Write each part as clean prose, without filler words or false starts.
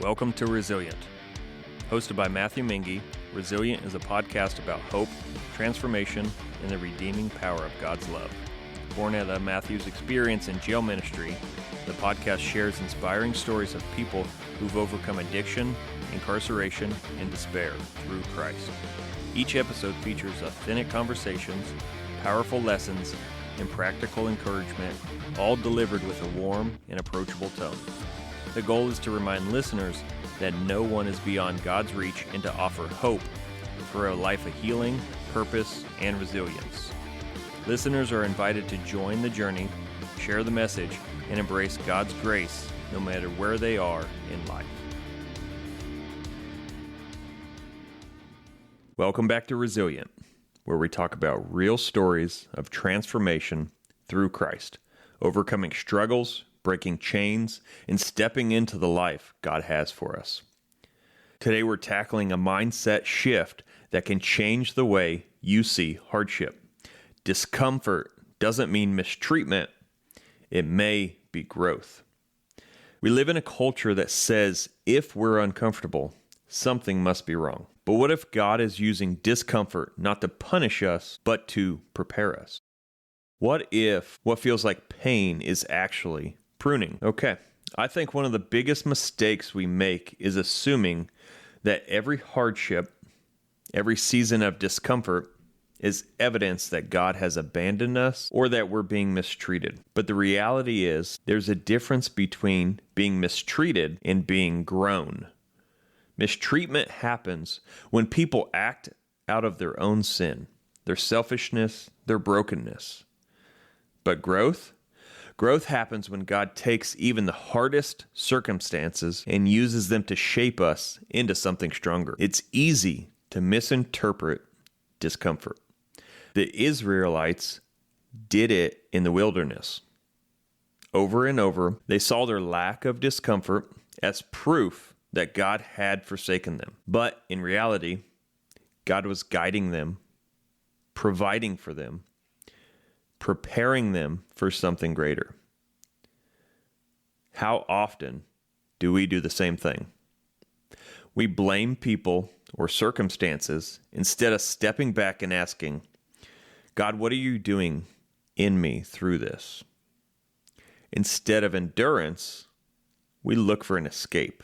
Welcome to Resilient. Hosted by Matthew Mingy, Resilient is a podcast about hope, transformation, and the redeeming power of God's love. Born out of Matthew's experience in jail ministry, the podcast shares inspiring stories of people who've overcome addiction, incarceration, and despair through Christ. Each episode features authentic conversations, powerful lessons, and practical encouragement, all delivered with a warm and approachable tone. The goal is to remind listeners that no one is beyond God's reach and to offer hope for a life of healing, purpose, and resilience. Listeners are invited to join the journey, share the message, and embrace God's grace no matter where they are in life. Welcome back to Resilient, where we talk about real stories of transformation through Christ, overcoming struggles, breaking chains, and stepping into the life God has for us. Today we're tackling a mindset shift that can change the way you see hardship. Discomfort doesn't mean mistreatment. It may be growth. We live in a culture that says if we're uncomfortable, something must be wrong. But what if God is using discomfort not to punish us, but to prepare us? What if what feels like pain is actually pruning? Okay, I think one of the biggest mistakes we make is assuming that every hardship, every season of discomfort is evidence that God has abandoned us or that we're being mistreated. But the reality is there's a difference between being mistreated and being grown. Mistreatment happens when people act out of their own sin, their selfishness, their brokenness. But growth happens when God takes even the hardest circumstances and uses them to shape us into something stronger. It's easy to misinterpret discomfort. The Israelites did it in the wilderness. Over and over, they saw their lack of discomfort as proof that God had forsaken them. But in reality, God was guiding them, providing for them, preparing them for something greater. How often do we do the same thing? We blame people or circumstances instead of stepping back and asking, God, what are you doing in me through this? Instead of endurance, we look for an escape.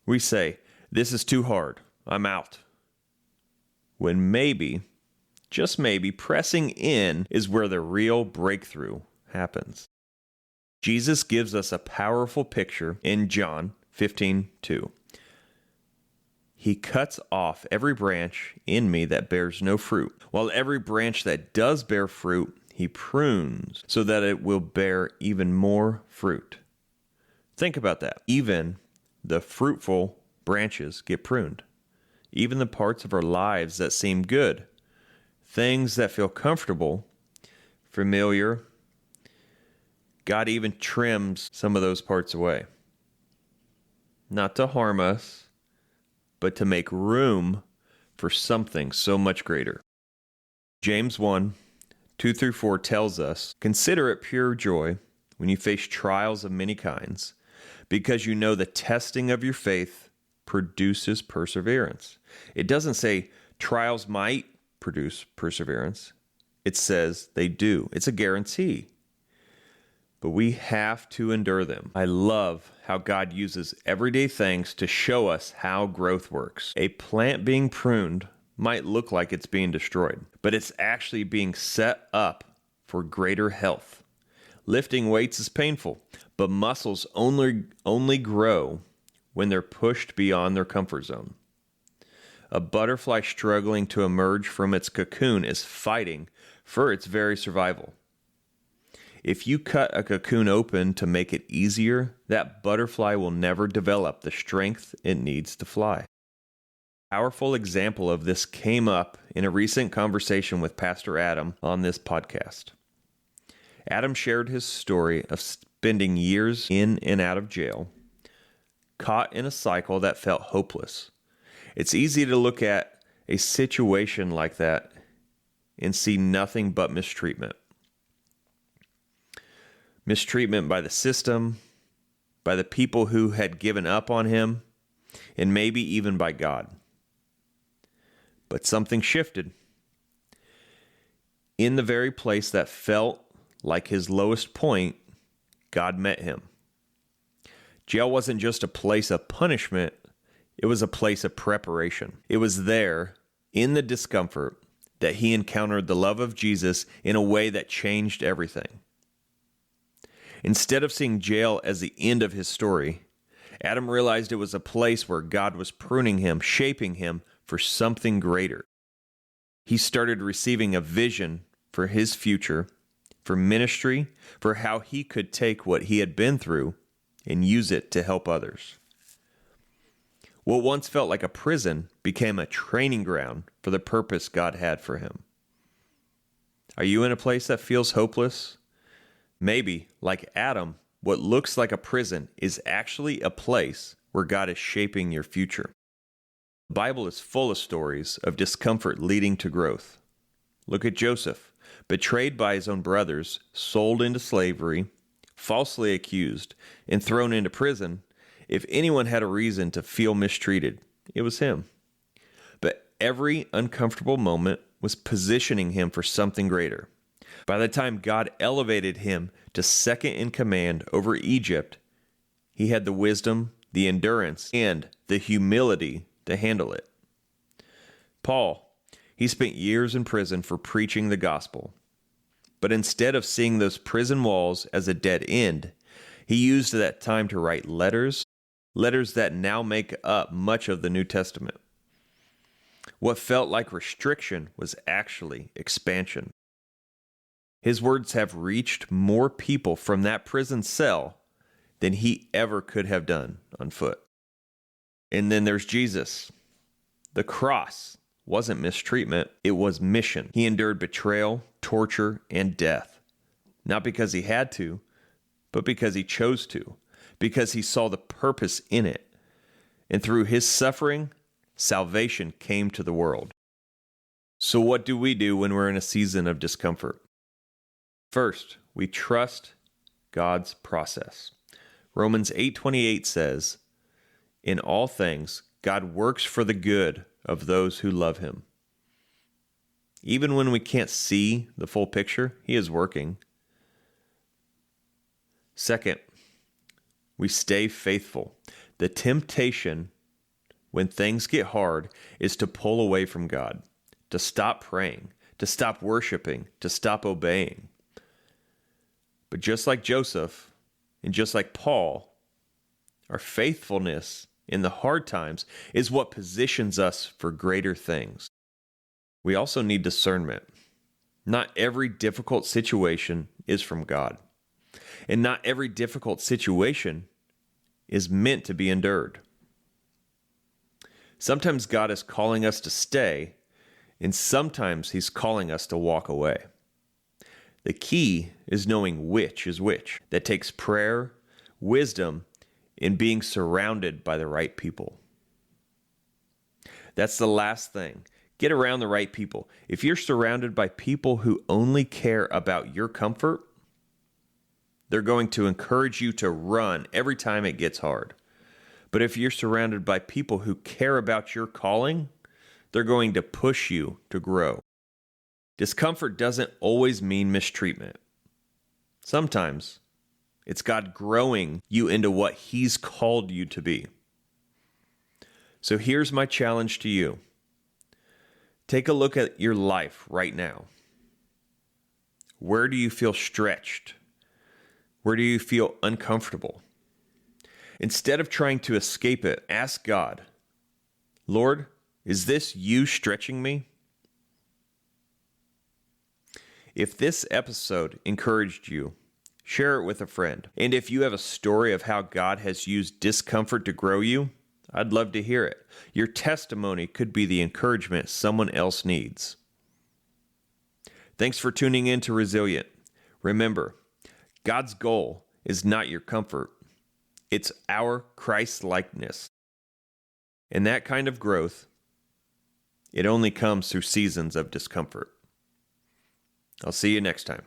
We say, this is too hard, I'm out. When maybe, just maybe, pressing in is where the real breakthrough happens. Jesus gives us a powerful picture in John 15:2. He cuts off every branch in me that bears no fruit, while every branch that does bear fruit, he prunes so that it will bear even more fruit. Think about that. Even the fruitful branches get pruned. Even the parts of our lives that seem good, things that feel comfortable, familiar, God even trims some of those parts away. Not to harm us, but to make room for something so much greater. James 1:2-4 tells us, consider it pure joy when you face trials of many kinds, because you know the testing of your faith produces perseverance. It doesn't say trials might produce perseverance. It says they do. It's a guarantee. But we have to endure them. I love how God uses everyday things to show us how growth works. A plant being pruned might look like it's being destroyed, but it's actually being set up for greater health. Lifting weights is painful, but muscles only grow when they're pushed beyond their comfort zone. A butterfly struggling to emerge from its cocoon is fighting for its very survival. If you cut a cocoon open to make it easier, that butterfly will never develop the strength it needs to fly. A powerful example of this came up in a recent conversation with Pastor Adam on this podcast. Adam shared his story of spending years in and out of jail, caught in a cycle that felt hopeless. It's easy to look at a situation like that and see nothing but mistreatment. Mistreatment by the system, by the people who had given up on him, and maybe even by God. But something shifted. In the very place that felt like his lowest point, God met him. Jail wasn't just a place of punishment, it was a place of preparation. It was there, in the discomfort, that he encountered the love of Jesus in a way that changed everything. Instead of seeing jail as the end of his story, Adam realized it was a place where God was pruning him, shaping him for something greater. He started receiving a vision for his future, for ministry, for how he could take what he had been through and use it to help others. What once felt like a prison became a training ground for the purpose God had for him. Are you in a place that feels hopeless? Maybe, like Adam, what looks like a prison is actually a place where God is shaping your future. The Bible is full of stories of discomfort leading to growth. Look at Joseph, betrayed by his own brothers, sold into slavery, falsely accused, and thrown into prison. If anyone had a reason to feel mistreated, it was him. But every uncomfortable moment was positioning him for something greater. By the time God elevated him to second in command over Egypt, he had the wisdom, the endurance, and the humility to handle it. Paul, he spent years in prison for preaching the gospel. But instead of seeing those prison walls as a dead end, he used that time to write letters that now make up much of the New Testament. What felt like restriction was actually expansion. His words have reached more people from that prison cell than he ever could have done on foot. And then there's Jesus. The cross wasn't mistreatment, it was mission. He endured betrayal, torture, and death. Not because he had to, but because he chose to, because he saw the purpose in it. And through his suffering, salvation came to the world. So what do we do when we're in a season of discomfort? First, we trust God's process. Romans 8:28 says, "In all things, God works for the good of those who love him." Even when we can't see the full picture, he is working. Second, we stay faithful. The temptation when things get hard is to pull away from God, to stop praying, to stop worshiping, to stop obeying. But just like Joseph, and just like Paul, our faithfulness in the hard times is what positions us for greater things. We also need discernment. Not every difficult situation is from God. And not every difficult situation is meant to be endured. Sometimes God is calling us to stay, and sometimes he's calling us to walk away. The key is knowing which is which. That takes prayer, wisdom, and being surrounded by the right people. That's the last thing. Get around the right people. If you're surrounded by people who only care about your comfort, they're going to encourage you to run every time it gets hard. But if you're surrounded by people who care about your calling, they're going to push you to grow. Discomfort doesn't always mean mistreatment. Sometimes it's God growing you into what he's called you to be. So here's my challenge to you. Take a look at your life right now. Where do you feel stretched? Where do you feel uncomfortable? Instead of trying to escape it, ask God, Lord, is this you stretching me? If this episode encouraged you, share it with a friend. And if you have a story of how God has used discomfort to grow you, I'd love to hear it. Your testimony could be the encouragement someone else needs. Thanks for tuning in to Resilient. Remember, God's goal is not your comfort. It's our Christ-likeness. And that kind of growth, it only comes through seasons of discomfort. I'll see you next time.